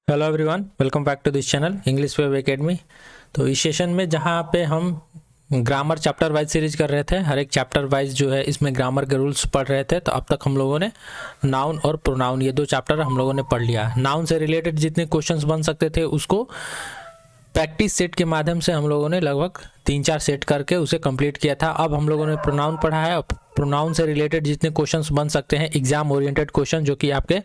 Hello everyone, welcome back to this channel English Web Academy. तो इस session में जहां पे हम ग्रामर चैप्टर वाइज सीरीज कर रहे थे, हर एक चैप्टर वाइज जो है इसमें ग्रामर के रूल्स पढ़ रहे थे। तो अब तक हम लोगों ने नाउन और प्रोनाउन ये दो चैप्टर हम लोगों ने पढ़ लिया। नाउन से रिलेटेड जितने क्वेश्चंस बन सकते थे उसको प्रैक्टिस सेट के माध्यम से हम लोगों ने लगभग 3-4 सेट करके उसे कंप्लीट किया था। अब हम लोगों ने प्रोनाउन पढ़ा है और प्रोनाउन से रिलेटेड जितने क्वेश्चंस बन सकते हैं एग्जाम ओरिएंटेड क्वेश्चन, जो कि आपके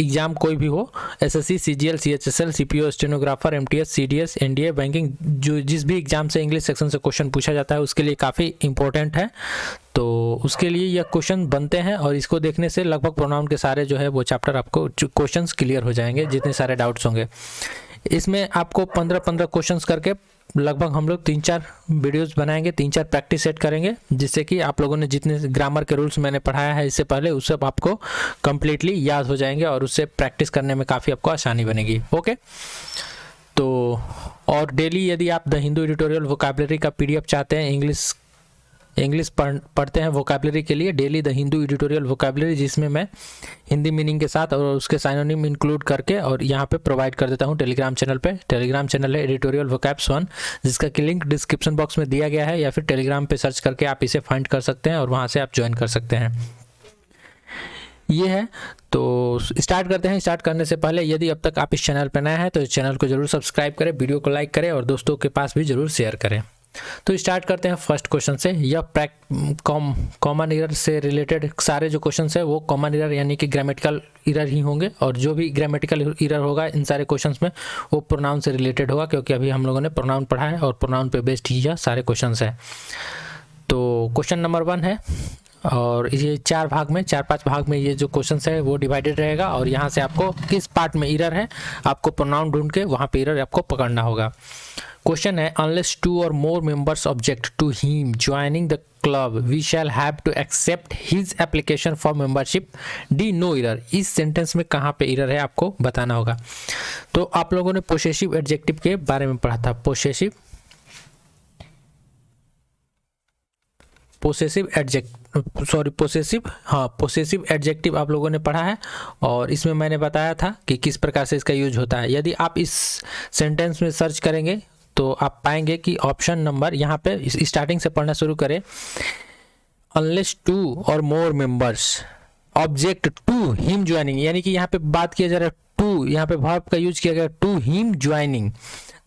एग्जाम कोई भी हो, SSC, CGL, CHSL, CPO, stenographer, MTS, CDS, NDA, banking, जो जिस भी एग्जाम से इंग्लिश सेक्शन से क्वेश्चन पूछा जाता है उसके लिए काफ़ी इंपॉर्टेंट है। तो उसके लिए यह क्वेश्चन बनते हैं और इसको देखने से लगभग प्रोनाउन के सारे जो है वो चैप्टर आपको क्वेश्चंस क्लियर हो जाएंगे, जितने सारे डाउट्स होंगे। इसमें आपको 15-15 क्वेश्चंस करके लगभग हम लोग 3-4 वीडियोस बनाएंगे, 3-4 प्रैक्टिस सेट करेंगे, जिससे कि आप लोगों ने जितने ग्रामर के रूल्स मैंने पढ़ाया है इससे पहले उस सब आपको कंप्लीटली याद हो जाएंगे और उससे प्रैक्टिस करने में काफ़ी आपको आसानी बनेगी। ओके, तो और डेली यदि आप द हिंदू एडिटोरियल वोकैबुलरी का पीडीएफ चाहते हैं, इंग्लिश पढ़ते हैं वोकैबुलरी के लिए, daily the Hindu editorial vocabulary, जिसमें मैं हिंदी मीनिंग के साथ और उसके साइनोनिम इंक्लूड करके और यहाँ पे प्रोवाइड कर देता हूँ टेलीग्राम चैनल पे। टेलीग्राम चैनल है एडिटोरियल वोकैब्स 1, जिसका कि लिंक डिस्क्रिप्शन बॉक्स में दिया गया है, या फिर टेलीग्राम पे सर्च करके आप इसे फाइंड कर सकते हैं और वहाँ से आप ज्वाइन कर सकते हैं। ये है, तो स्टार्ट करते हैं। स्टार्ट करने से पहले यदि अब तक आप इस चैनल पर नए हैं तो इस चैनल को जरूर सब्सक्राइब करें, वीडियो को लाइक करें और दोस्तों के पास भी जरूर शेयर करें। तो स्टार्ट करते हैं फर्स्ट क्वेश्चन से। यह कॉमन एरर से रिलेटेड सारे जो क्वेश्चन है वो कॉमन एरर यानी कि ग्रामेटिकल एरर ही होंगे, और जो भी ग्रामेटिकल एरर होगा इन सारे क्वेश्चंस में वो प्रोनाउन से रिलेटेड होगा, क्योंकि अभी हम लोगों ने प्रोनाउन पढ़ा है और प्रोनाउन पे बेस्ड ही यह सारे क्वेश्चंस है। तो क्वेश्चन नंबर 1 है और ये 4-5 भाग में ये जो क्वेश्चन है वो डिवाइडेड रहेगा, और यहाँ से आपको किस पार्ट में एरर है आपको प्रोनाउन ढूंढ के वहाँ पे एरर आपको पकड़ना होगा। क्वेश्चन है, unless 2 or more members object to him joining the club, we shall have to accept his application for membership. D, no error। इस सेंटेंस में कहाँ पे एरर है आपको बताना होगा। तो आप लोगों ने पोसेसिव एडजेक्टिव के बारे में पढ़ा था। पोसेसिव एडजेक्टिव आप लोगों ने पढ़ा है, और इसमें मैंने बताया था कि किस प्रकार से इसका यूज होता है। यदि आप इस सेंटेंस में सर्च करेंगे तो आप पाएंगे कि ऑप्शन नंबर, यहाँ पे स्टार्टिंग से पढ़ना शुरू करें, unless 2 or more members object to him joining, यानी कि यहाँ पे बात किया जा रहा है टू, यहाँ पे वर्ब का यूज किया गया टू हिम ज्वाइनिंग।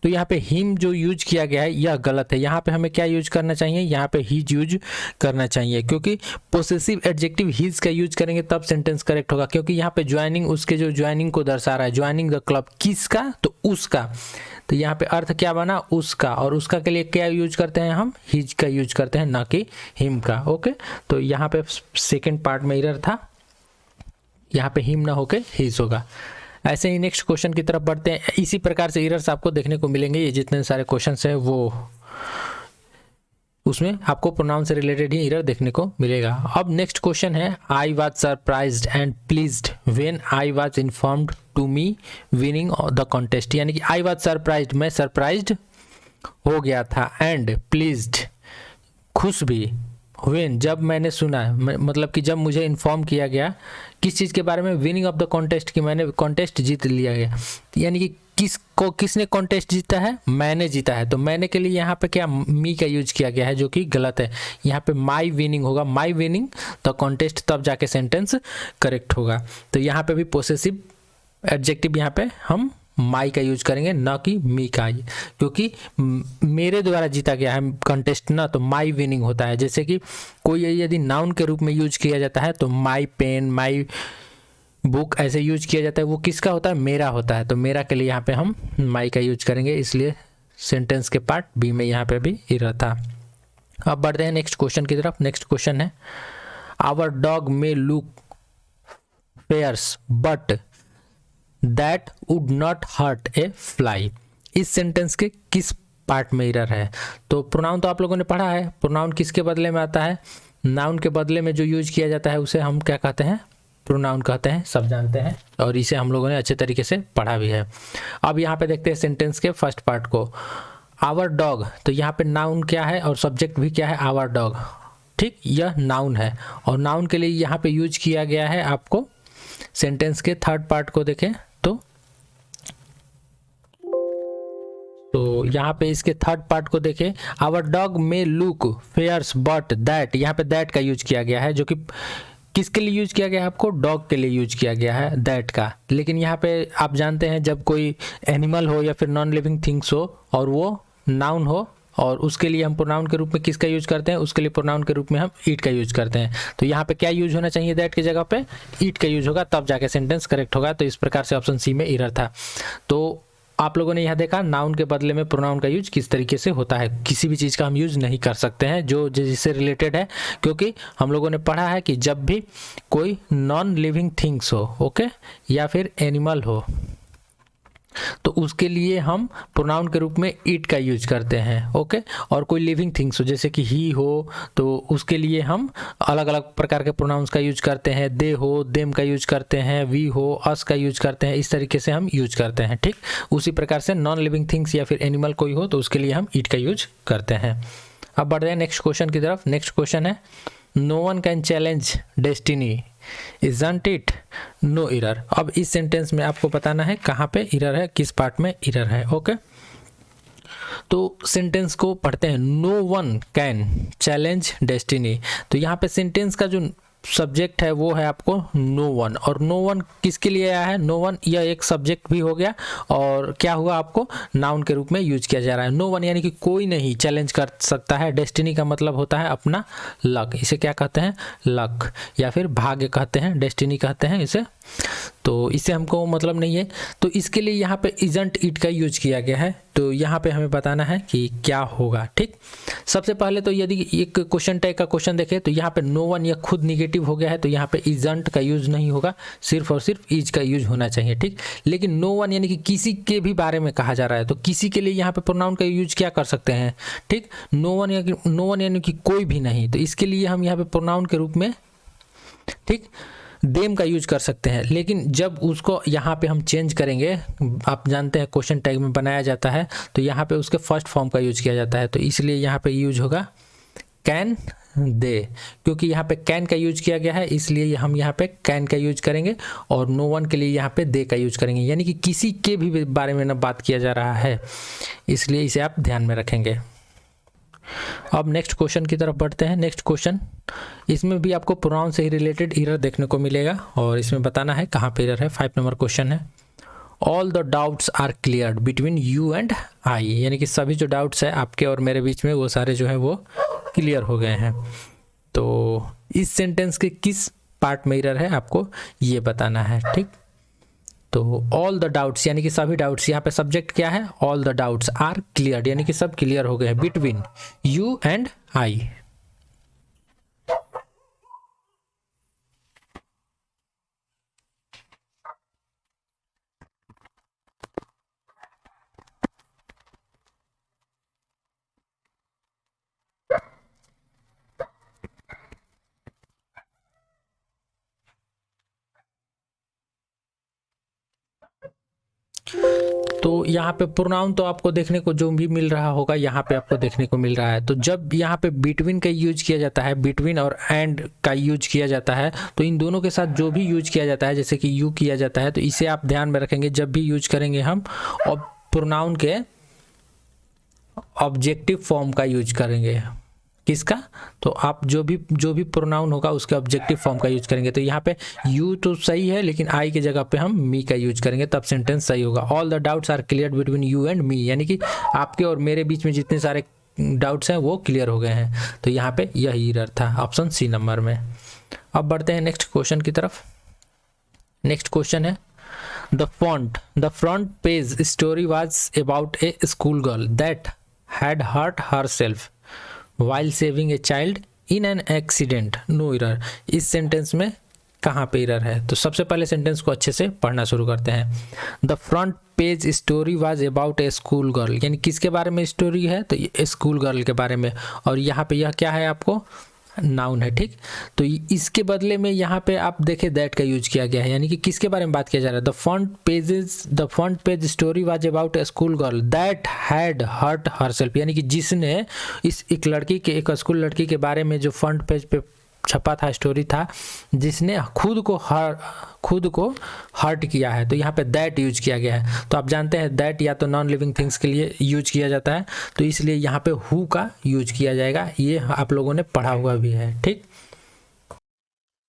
तो यहाँ पे हिम जो यूज किया गया है यह गलत है। यहाँ पे हमें क्या यूज करना चाहिए, यहाँ पे हीज यूज करना चाहिए, क्योंकि पोसेसिव एडजेक्टिव हीज का यूज करेंगे तब सेंटेंस करेक्ट होगा, क्योंकि यहाँ पे ज्वाइनिंग उसके जो ज्वाइनिंग को दर्शा रहा है, ज्वाइनिंग द क्लब, किसका, तो उसका। तो यहाँ पे अर्थ क्या बना, उसका, और उसका के लिए क्या यूज करते हैं हम, हिज का यूज करते हैं, ना कि हिम का। ओके, तो यहाँ पे सेकेंड पार्ट में एरर था, यहाँ पे हिम ना होके हिज होगा। ऐसे ही नेक्स्ट क्वेश्चन की तरफ बढ़ते हैं। इसी प्रकार से एरर्स आपको देखने को मिलेंगे, ये जितने सारे क्वेश्चंस हैं वो उसमें आपको प्रोनाउन से रिलेटेड ही एरर देखने को मिलेगा। अब नेक्स्ट क्वेश्चन है, I was surprised and pleased when I was informed to me winning the contest, यानी कि आई वाज सरप्राइज्ड, मैं सरप्राइज्ड हो गया था, एंड प्लीज्ड, खुश भी, व्हेन, जब मैंने सुना, मतलब कि जब मुझे इन्फॉर्म किया गया किस चीज़ के बारे में, विनिंग ऑफ द कॉन्टेस्ट, कि मैंने कॉन्टेस्ट जीत लिया गया, यानी कि किसने कॉन्टेस्ट जीता है, मैंने जीता है। तो मैंने के लिए यहाँ पे क्या मी का यूज किया गया है, जो कि गलत है। यहाँ पे माई विनिंग होगा, माई विनिंग द कॉन्टेस्ट, तब जाके सेंटेंस करेक्ट होगा। तो यहाँ पे भी पोसेसिव एडजेक्टिव यहाँ पे हम माई का यूज करेंगे, ना कि मी का, क्योंकि मेरे द्वारा जीता गया है कंटेस्ट ना, तो माई विनिंग होता है। जैसे कि कोई यदि नाउन के रूप में यूज किया जाता है तो माई पेन, माई बुक ऐसे यूज किया जाता है, वो किसका होता है, मेरा होता है। तो मेरा के लिए यहाँ पे हम माई का यूज करेंगे, इसलिए सेंटेंस के पार्ट बी में यहाँ पे भी एरर था। अब बढ़ते हैं नेक्स्ट क्वेश्चन की तरफ। नेक्स्ट क्वेश्चन है, our dog may look fierce but that would not hurt a fly. इस सेंटेंस के किस पार्ट में एरर है। तो प्रोनाउन तो आप लोगों ने पढ़ा है, प्रोनाउन किसके बदले में आता है, नाउन के बदले में जो यूज किया जाता है उसे हम क्या कहते हैं, प्रोनाउन कहते हैं, सब जानते हैं, और इसे हम लोगों ने अच्छे तरीके से पढ़ा भी है। अब यहाँ पे देखते हैं सेंटेंस के फर्स्ट पार्ट को, आवर डॉग, तो यहाँ पे नाउन क्या है और सब्जेक्ट भी क्या है, आवर डॉग, ठीक, यह नाउन है, और नाउन के लिए यहाँ पे यूज किया गया है। आपको सेंटेंस के थर्ड पार्ट को देखें तो तो यहाँ पे इसके थर्ड पार्ट को देखें, our dog may look fierce but that, यहाँ पे दैट का यूज किया गया है, जो कि किसके लिए यूज किया गया है, आपको डॉग के लिए यूज किया गया है दैट का। लेकिन यहाँ पे आप जानते हैं जब कोई एनिमल हो या फिर नॉन लिविंग थिंग्स हो और वो नाउन हो, और उसके लिए हम प्रोनाउन के रूप में किसका यूज करते हैं, उसके लिए प्रोनाउन के रूप में हम इट का यूज करते हैं। तो यहाँ पे क्या यूज होना चाहिए, दैट की जगह पे इट का यूज होगा, तब जाके सेंटेंस करेक्ट होगा। तो इस प्रकार से ऑप्शन सी में एरर था। तो आप लोगों ने यहाँ देखा नाउन के बदले में प्रोनाउन का यूज किस तरीके से होता है। किसी भी चीज़ का हम यूज नहीं कर सकते हैं जो जिससे रिलेटेड है, क्योंकि हम लोगों ने पढ़ा है कि जब भी कोई नॉन लिविंग थिंग्स हो, ओके, या फिर एनिमल हो, तो उसके लिए हम प्रोनाउन के रूप में इट का यूज करते हैं, ओके। और कोई लिविंग थिंग्स हो जैसे कि ही हो, तो उसके लिए हम अलग अलग प्रकार के प्रोनाउंस का यूज करते हैं। दे हो, देम का यूज करते हैं, वी हो, अस का यूज करते हैं, इस तरीके से हम यूज करते हैं, ठीक। उसी प्रकार से नॉन लिविंग थिंग्स या फिर एनिमल कोई हो तो उसके लिए हम इट का यूज करते हैं। अब बढ़ते हैं नेक्स्ट क्वेश्चन की तरफ। नेक्स्ट क्वेश्चन है, no one can challenge destiny, isn't it no error. अब इस सेंटेंस में आपको बताना है कहाँ पे एरर है, किस पार्ट में एरर है, ओके। तो सेंटेंस को पढ़ते हैं, no one can challenge destiny. तो यहाँ पे सेंटेंस का जो सब्जेक्ट है वो है आपको नो वन, और नो वन किसके लिए आया है, नो वन यह एक सब्जेक्ट भी हो गया, और क्या हुआ आपको नाउन के रूप में यूज किया जा रहा है। नो वन यानी कि कोई नहीं चैलेंज कर सकता है। डेस्टिनी का मतलब होता है अपना लक, इसे क्या कहते हैं, लक या फिर भाग्य कहते हैं, डेस्टिनी कहते हैं इसे। तो इससे हमको मतलब नहीं है, तो इसके लिए यहाँ पे इजंट इट का यूज किया गया है। तो यहाँ पे हमें बताना है कि क्या होगा, ठीक। सबसे पहले तो यदि एक क्वेश्चन टाइप का क्वेश्चन देखें तो यहाँ पे नो वन यह खुद निगेटिव हो गया है, तो यहाँ पे इजंट का यूज नहीं होगा, सिर्फ और सिर्फ इज का यूज होना चाहिए, ठीक। लेकिन नो वन यानी कि किसी के भी बारे में कहा जा रहा है, तो किसी के लिए यहाँ पे प्रोनाउन का यूज क्या कर सकते हैं, ठीक। नो वन यानी कि कोई भी नहीं, तो इसके लिए हम यहाँ पे प्रोनाउन के रूप में, ठीक, देम का यूज कर सकते हैं। लेकिन जब उसको यहाँ पे हम चेंज करेंगे, आप जानते हैं क्वेश्चन टैग में बनाया जाता है, तो यहाँ पे उसके फर्स्ट फॉर्म का यूज किया जाता है, तो इसलिए यहाँ पे यूज होगा कैन दे। क्योंकि यहाँ पे कैन का यूज किया गया है इसलिए हम यहाँ पे कैन का यूज करेंगे, और नो वन के लिए यहाँ पे दे का यूज करेंगे, यानी कि किसी के भी बारे में ना बात किया जा रहा है, इसलिए इसे आप ध्यान में रखेंगे। अब नेक्स्ट क्वेश्चन की तरफ बढ़ते हैं। नेक्स्ट क्वेश्चन, इसमें भी आपको प्रोनाउन से ही रिलेटेड एरर देखने को मिलेगा, और इसमें बताना है कहाँ पे एरर है। 5 नंबर क्वेश्चन है, all the doubts are cleared between you and I, यानी कि सभी जो डाउट्स है आपके और मेरे बीच में वो सारे जो है वो क्लियर हो गए हैं। तो इस सेंटेंस के किस पार्ट में एरर है आपको ये बताना है, ठीक। तो ऑल द डाउट्स यानी कि सभी डाउट्स, यहाँ पे सब्जेक्ट क्या है, all the doubts are clear, यानी कि सब क्लियर हो गए हैं बिटवीन यू एंड आई। तो यहाँ पे प्रोनाउन तो आपको देखने को जो भी मिल रहा होगा यहाँ पे आपको देखने को मिल रहा है। तो जब यहाँ पे बिटवीन का यूज किया जाता है, बिटवीन और एंड का यूज किया जाता है, तो इन दोनों के साथ जो भी यूज किया जाता है, जैसे कि यू किया जाता है, तो इसे आप ध्यान में रखेंगे जब भी यूज करेंगे हम, और प्रोनाउन के ऑब्जेक्टिव फॉर्म का यूज करेंगे। किसका, तो आप जो भी प्रोनाउन होगा उसके ऑब्जेक्टिव फॉर्म का यूज करेंगे। तो यहाँ पे यू तो सही है, लेकिन आई की जगह पे हम मी का यूज करेंगे, तब सेंटेंस सही होगा। All the doubts are clear between you and me, यानी कि आपके और मेरे बीच में जितने सारे डाउट्स हैं वो क्लियर हो गए हैं। तो यहाँ पे यही एरर था ऑप्शन सी नंबर में। अब बढ़ते हैं नेक्स्ट क्वेश्चन की तरफ। नेक्स्ट क्वेश्चन है, the front page story was about a school girl that had hurt herself while saving a child in an accident, no error। इस सेंटेंस में कहाँ पे एरर है, तो सबसे पहले सेंटेंस को अच्छे से पढ़ना शुरू करते हैं। The front page story was about a school girl, यानी किसके बारे में स्टोरी है, तो स्कूल गर्ल के बारे में, और यहाँ पे यह क्या है आपको नाउन है, ठीक। तो इसके बदले में यहाँ पे आप देखें दैट का यूज किया गया है, यानी कि किसके बारे में बात किया जा रहा है, the front page story was about a school girl that had hurt herself, यानी कि जिसने एक स्कूल लड़की के बारे में जो फ्रंट पेज पे छपा था, स्टोरी था, जिसने खुद को हर्ट किया है, तो यहाँ पे दैट यूज किया गया है। तो आप जानते हैं दैट या तो नॉन लिविंग थिंग्स के लिए यूज किया जाता है, तो इसलिए यहाँ पे हु का यूज किया जाएगा। ये आप लोगों ने पढ़ा हुआ भी है, ठीक।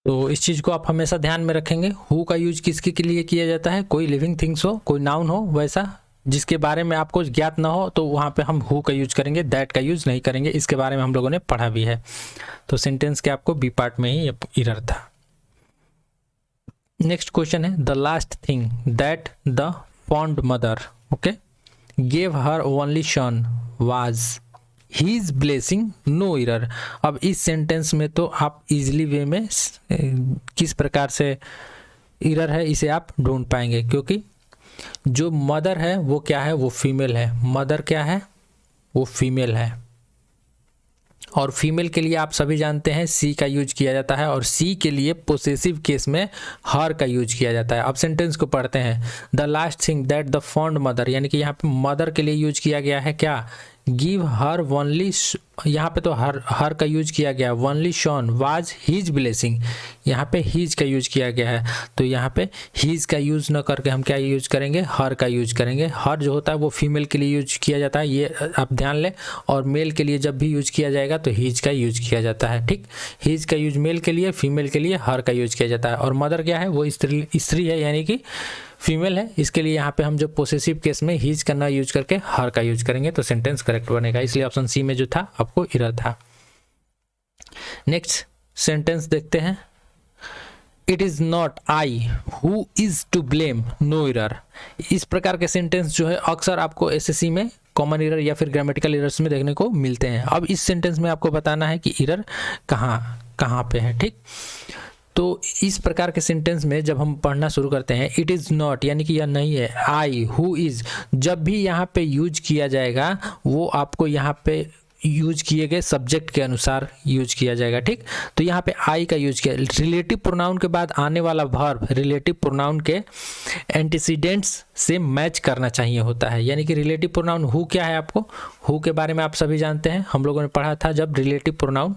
तो इस चीज़ को आप हमेशा ध्यान में रखेंगे। हु का यूज किसके के लिए किया जाता है? कोई लिविंग थिंग्स हो, कोई नाउन हो वैसा जिसके बारे में आपको ज्ञात ना हो, तो वहाँ पे हम हु का यूज करेंगे, दैट का यूज नहीं करेंगे। इसके बारे में हम लोगों ने पढ़ा भी है। तो सेंटेंस के आपको बी पार्ट में ही एरर था। नेक्स्ट क्वेश्चन है, the last thing that the fond mother okay gave her only son was his blessing, no error. अब इस सेंटेंस में तो आप इजीली वे में किस प्रकार से एरर है इसे आप ढूंढ पाएंगे, क्योंकि जो मदर है वो क्या है? वो फीमेल है। मदर क्या है? वो फीमेल है। और फीमेल के लिए आप सभी जानते हैं सी का यूज किया जाता है, और सी के लिए पोसेसिव केस में हर का यूज किया जाता है। अब सेंटेंस को पढ़ते हैं, the last thing that the fond mother, यानी कि यहाँ पे मदर के लिए यूज किया गया है क्या? गिव हर ओनली, यहाँ पे तो हर का यूज किया गया, only son was his blessing, यहाँ पे हीज का यूज किया गया है। तो यहाँ पे हीज का यूज न करके हम क्या यूज करेंगे? हर का यूज करेंगे। हर जो होता है वो फीमेल के लिए यूज किया जाता है, ये आप ध्यान लें। और मेल के लिए जब भी यूज किया जाएगा तो हीज का यूज किया जाता है, ठीक। हीज का यूज मेल के लिए, फीमेल के लिए हर का यूज किया जाता है। और मदर क्या है? वो स्त्री है, यानी कि फीमेल है। इसके लिए यहाँ पे हम जो पोसेसिव केस में हीज का ना यूज करके हर का यूज करेंगे, तो सेंटेंस करेक्ट बनेगा। इसलिए ऑप्शन सी में जो था आपको एरर था। नेक्स्ट सेंटेंस देखते हैं, it is not I who is to blame, no error. इस प्रकार के सेंटेंस जो है अक्सर आपको एसएससी में कॉमन एरर या फिर ग्रामेटिकल एरर्स में देखने को मिलते हैं। अब इस सेंटेंस में आपको बताना है कि एरर कहाँ पे है, ठीक। तो इस प्रकार के सेंटेंस में जब हम पढ़ना शुरू करते हैं, इट इज़ नॉट यानी कि यह नहीं है, आई हु इज़ जब भी यहाँ पे यूज किया जाएगा वो आपको यहाँ पे यूज किए गए सब्जेक्ट के अनुसार यूज किया जाएगा, ठीक। तो यहाँ पे आई का यूज किया, रिलेटिव प्रोनाउन के बाद आने वाला वर्ब रिलेटिव प्रोनाउन के एंटीसीडेंट्स से मैच करना चाहिए होता है। यानी कि रिलेटिव प्रोनाउन हु क्या है? आपको हु के बारे में आप सभी जानते हैं, हम लोगों ने पढ़ा था जब रिलेटिव प्रोनाउन,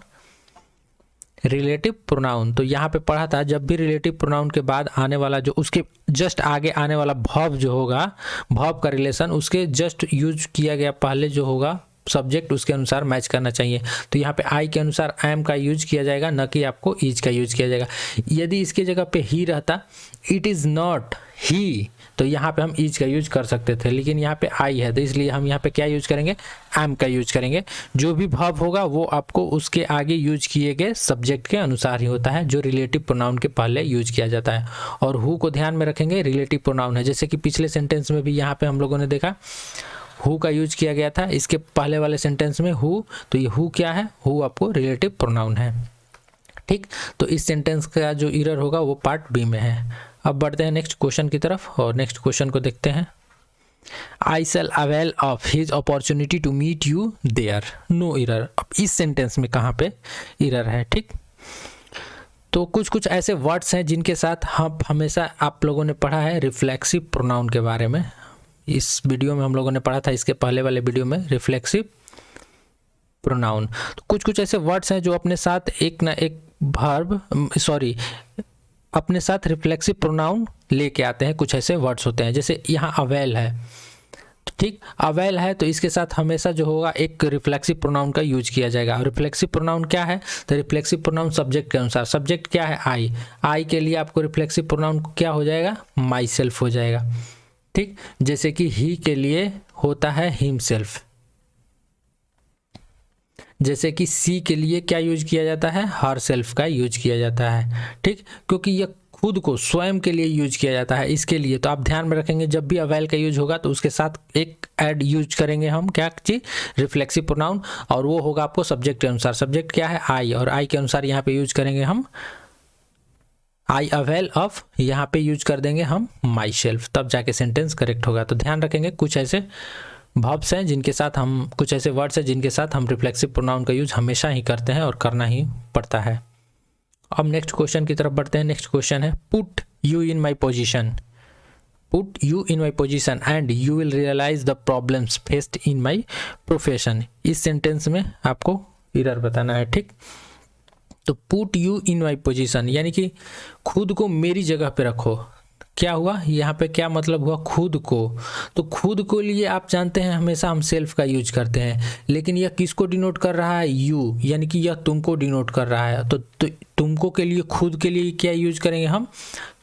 तो यहाँ पे पढ़ा था जब भी रिलेटिव प्रोनाउन के बाद आने वाला जो उसके जस्ट आगे आने वाला वर्ब जो होगा, वर्ब का रिलेशन उसके जस्ट यूज किया गया पहले जो होगा सब्जेक्ट उसके अनुसार मैच करना चाहिए। तो यहाँ पे आई के अनुसार एम का यूज किया जाएगा, न कि आपको इज का यूज किया जाएगा। यदि इसके जगह पे ही रहता, इट इज़ नॉट ही, तो यहाँ पे हम इज का यूज कर सकते थे, लेकिन यहाँ पे आई है तो इसलिए हम यहाँ पे क्या यूज करेंगे? एम का यूज करेंगे। जो भी वर्ब होगा वो आपको उसके आगे यूज किए गए सब्जेक्ट के अनुसार ही होता है, जो रिलेटिव प्रोनाउन के पहले यूज किया जाता है। और हु को ध्यान में रखेंगे, रिलेटिव प्रोनाउन है। जैसे कि पिछले सेंटेंस में भी यहाँ पे हम लोगों ने देखा हु का यूज किया गया था, इसके पहले वाले सेंटेंस में हु, तो ये हु क्या है? हु आपको रिलेटिव प्रोनाउन है, ठीक। तो इस सेंटेंस का जो एरर होगा वो पार्ट बी में है। अब बढ़ते हैं नेक्स्ट क्वेश्चन की तरफ, और नेक्स्ट क्वेश्चन को देखते हैं। I shall avail of his opportunity to meet you there, no error. अब इस सेंटेंस में कहाँ पे एरर है, ठीक। तो कुछ ऐसे वर्ड्स हैं जिनके साथ हम हमेशा आप लोगों ने पढ़ा है रिफ्लेक्सिव प्रोनाउन के बारे में। इस वीडियो में हम लोगों ने पढ़ा था, इसके पहले वाले वीडियो में रिफ्लेक्सिव प्रोनाउन। तो कुछ ऐसे वर्ड्स हैं जो अपने साथ एक ना एक अपने साथ रिफ्लेक्सिव प्रोनाउन लेके आते हैं। कुछ ऐसे वर्ड्स होते हैं, जैसे यहाँ अवेल है, ठीक। अवेल है तो इसके साथ हमेशा जो होगा एक रिफ्लेक्सिव प्रोनाउन का यूज किया जाएगा। और रिफ्लेक्सिव प्रोनाउन क्या है? तो रिफ्लेक्सिव प्रोनाउन सब्जेक्ट के अनुसार, सब्जेक्ट क्या है? आई के लिए आपको रिफ्लेक्सिव प्रोनाउन क्या हो जाएगा? माई सेल्फ हो जाएगा, ठीक। जैसे कि ही के लिए होता है हिमसेल्फ, जैसे कि सी के लिए क्या यूज किया जाता है? हर सेल्फ का यूज किया जाता है, ठीक। क्योंकि यह खुद को स्वयं के लिए यूज किया जाता है, इसके लिए। तो आप ध्यान में रखेंगे जब भी अवेल का यूज होगा तो उसके साथ एक ऐड यूज करेंगे हम, क्या चीज? रिफ्लेक्सिव प्रोनाउन, और वो होगा आपको सब्जेक्ट के अनुसार। सब्जेक्ट क्या है? आई, और आई के अनुसार यहाँ पे यूज करेंगे हम आई अवेल ऑफ, यहाँ पे यूज कर देंगे हम माई सेल्फ, तब जाके सेंटेंस करेक्ट होगा। तो ध्यान रखेंगे कुछ ऐसे वर्ब्स हैं जिनके साथ हम, कुछ ऐसे वर्ड्स हैं जिनके साथ हम रिफ्लेक्सिव प्रोनाउन का यूज हमेशा ही करते हैं और करना ही पड़ता है। अब नेक्स्ट क्वेश्चन की तरफ बढ़ते हैं। नेक्स्ट क्वेश्चन है, put you in my position, put you in my position and you will realize the problems faced in my profession. इस सेंटेंस में आपको एरर बताना है, ठीक। तो put you in my position, यानी कि खुद को मेरी जगह पे रखो। क्या हुआ यहाँ पे, क्या मतलब हुआ, खुद को। तो खुद को लिए आप जानते हैं हमेशा हम सेल्फ का यूज करते हैं, लेकिन यह किसको डिनोट कर रहा है, यू, यानी कि यह तुमको डिनोट कर रहा है। तो तुमको के लिए, खुद के लिए क्या यूज करेंगे हम,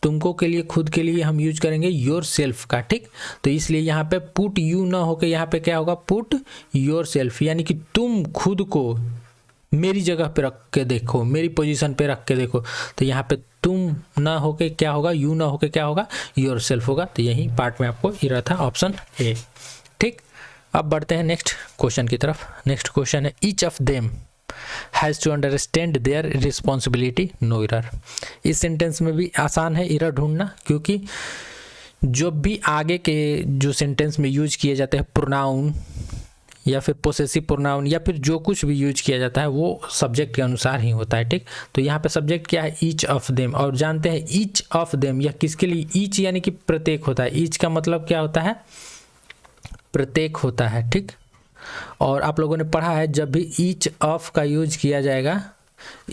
तुमको के लिए, खुद के लिए हम यूज करेंगे योर सेल्फ का, ठीक। तो इसलिए यहाँ पे पुट यू ना होकर यहाँ पे क्या होगा, पुट योर सेल्फ, यानी कि तुम खुद को मेरी जगह पे रख के देखो, मेरी पोजीशन पे रख के देखो। तो यहाँ पे तुम ना होके क्या होगा, यू ना होके क्या होगा, योर सेल्फ होगा। तो यही पार्ट में आपको एरर था, ऑप्शन ए, ठीक। अब बढ़ते हैं नेक्स्ट क्वेश्चन की तरफ। नेक्स्ट क्वेश्चन है each of them has to understand their responsibility, no error. इस सेंटेंस में भी आसान है एरर ढूंढना, क्योंकि जो भी आगे के जो सेंटेंस में यूज किए जाते हैं प्रोनाउन या फिर पोसेसिव प्रोनाउन या फिर जो कुछ भी यूज किया जाता है वो सब्जेक्ट के अनुसार ही होता है, ठीक। तो यहाँ पे सब्जेक्ट क्या है, ईच ऑफ देम, और जानते हैं ईच ऑफ देम यह किसके लिए, ईच यानी कि प्रत्येक होता है। ईच का मतलब क्या होता है, प्रत्येक होता है, ठीक। और आप लोगों ने पढ़ा है जब भी ईच ऑफ का यूज किया जाएगा,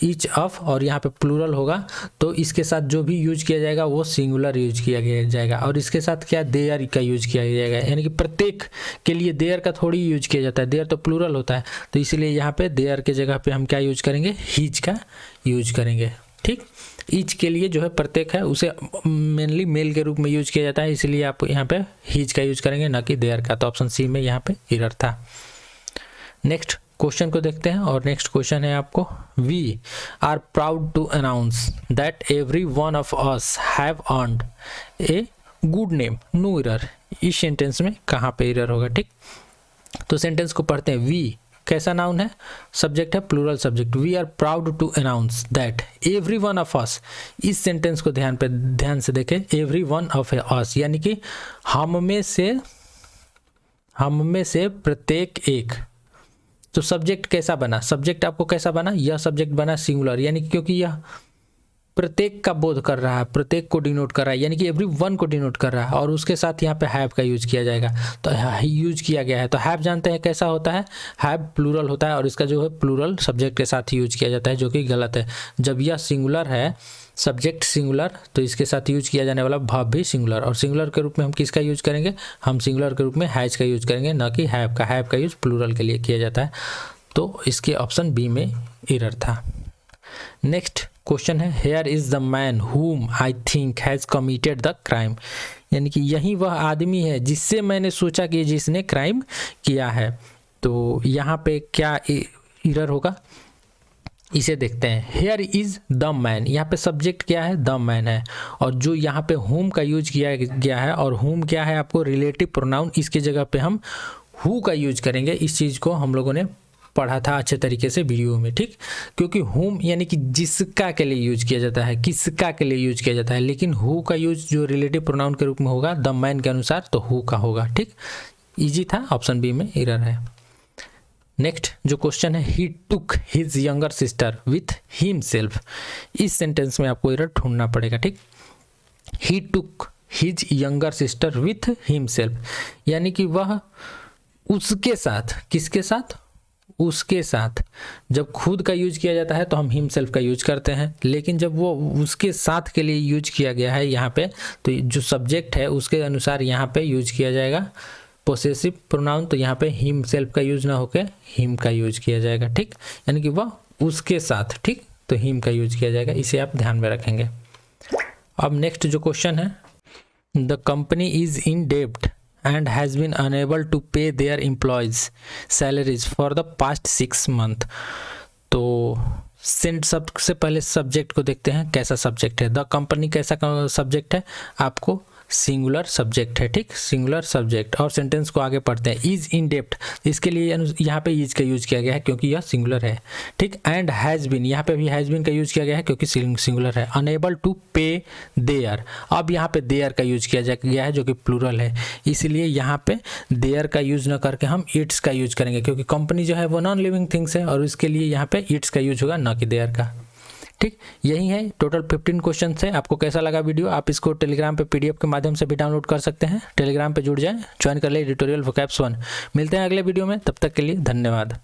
ईच ऑफ और यहाँ पे प्लूरल होगा, तो इसके साथ जो भी यूज किया जाएगा वो सिंगुलर यूज किया जाएगा, और इसके साथ क्या, देयर का यूज किया जाएगा। यानी कि प्रत्येक के लिए देयर का थोड़ी यूज किया जाता है, देयर तो प्लूरल होता है। तो इसलिए यहाँ पे देयर के जगह पे हम क्या यूज करेंगे, हीज का यूज करेंगे, ठीक। ईच के लिए जो है प्रत्येक है, उसे मेनली मेल के रूप में यूज किया जाता है, इसलिए आप यहाँ पे हीज का यूज करेंगे, ना कि देयर का। तो ऑप्शन सी में यहाँ पे एरर था। नेक्स्ट क्वेश्चन को देखते हैं, और नेक्स्ट क्वेश्चन है आपको, we are proud to announce that every one of us have earned a good name, no error. इस सेंटेंस में कहाँ पे एरर होगा, ठीक। तो सेंटेंस को पढ़ते हैं। वी कैसा नाउन है, सब्जेक्ट है, plural subject. We are proud to announce that every one of us. इस सेंटेंस को ध्यान से देखें, एवरी वन ऑफ अस यानी कि हम में से प्रत्येक एक। तो सब्जेक्ट कैसा बना, सब्जेक्ट आपको कैसा बना, यह सब्जेक्ट बना सिंगुलर, यानी कि क्योंकि यह प्रत्येक का बोध कर रहा है, प्रत्येक को डिनोट कर रहा है, यानी कि एवरी वन को डिनोट कर रहा है, और उसके साथ यहाँ पे हैव का यूज किया जाएगा। तो यूज किया गया है, तो हैव जानते हैं कैसा होता है, हैव प्लूरल होता है, और इसका जो है प्लूरल सब्जेक्ट के साथ यूज किया जाता है, जो कि गलत है। जब यह सिंगुलर है, सब्जेक्ट सिंगुलर, तो इसके साथ यूज किया जाने वाला वर्ब भी सिंगुलर, और सिंगुलर के रूप में हम किसका यूज करेंगे, हम सिंगुलर के रूप में हैज का यूज करेंगे, ना कि हैव का। हैव का यूज प्लूरल के लिए किया जाता है। तो इसके ऑप्शन बी में एरर था। नेक्स्ट क्वेश्चन है, हेयर इज द मैन हुम I think has committed the crime, यानी कि यही वह आदमी है जिससे मैंने सोचा कि जिसने क्राइम किया है। तो यहाँ पे क्या एरर होगा, इसे देखते हैं। हेयर इज द मैन, यहाँ पे सब्जेक्ट क्या है, द मैन है, और जो यहाँ पे हुम का यूज किया गया है, और हुम क्या है आपको रिलेटिव प्रोनाउन, इसके जगह पे हम हु का यूज करेंगे। इस चीज़ को हम लोगों ने पढ़ा था अच्छे तरीके से वीडियो में, ठीक। क्योंकि हुम यानी कि जिसका के लिए यूज किया जाता है, किसका के लिए यूज किया जाता है, लेकिन हु का यूज जो रिलेटिव प्रोनाउन के रूप में होगा द मैन के अनुसार, तो हु का होगा, ठीक। इजी था, ऑप्शन बी में एरर है। नेक्स्ट जो क्वेश्चन है, he took his younger sister with himself. इस सेंटेंस में आपको एरर ढूंढना पड़ेगा, ठीक। He took his younger sister with himself, यानी कि वह उसके साथ, किसके साथ, उसके साथ। जब खुद का यूज किया जाता है तो हम हिमसेल्फ का यूज करते हैं, लेकिन जब वो उसके साथ के लिए यूज किया गया है यहाँ पे, तो जो सब्जेक्ट है उसके अनुसार यहाँ पे यूज किया जाएगा पोसेसिव प्रोनाउन। तो यहाँ पे हिमसेल्फ का यूज ना होके हिम का यूज किया जाएगा, ठीक। यानी कि वह उसके साथ, ठीक, तो हिम का यूज किया जाएगा, इसे आप ध्यान में रखेंगे। अब नेक्स्ट जो क्वेश्चन है, द कंपनी इज इन डेब्ट and has been unable to pay their employees salaries for the past 6 months। तो सबसे पहले सब्जेक्ट को देखते हैं, कैसा सब्जेक्ट है। द कंपनी कैसा सब्जेक्ट है, आपको सिंगुलर सब्जेक्ट है, ठीक, सिंगुलर सब्जेक्ट। और सेंटेंस को आगे पढ़ते हैं, इज इन डेब्ट, इसके लिए यहाँ पे इज का यूज किया गया है क्योंकि यह सिंगुलर है, ठीक। एंड हैज़ बीन, यहाँ पे भी हैज़ बीन का यूज किया गया है क्योंकि सिंगुलर है। अनेबल टू पे देयर, अब यहाँ पे देयर का यूज किया गया है जो कि प्लूरल है, इसीलिए यहाँ पे देयर का यूज न करके हम इट्स का यूज करेंगे, क्योंकि कंपनी जो है वो नॉन लिविंग थिंग्स है, और इसके लिए यहाँ पे इट्स का यूज होगा, ना कि देयर का, ठीक। यही है टोटल 15 क्वेश्चन है। आपको कैसा लगा वीडियो, आप इसको टेलीग्राम पे PDF के माध्यम से भी डाउनलोड कर सकते हैं। टेलीग्राम पे जुड़ जाएं, ज्वाइन कर ले ट्यूटोरियल वोकैब्स 1। मिलते हैं अगले वीडियो में, तब तक के लिए धन्यवाद।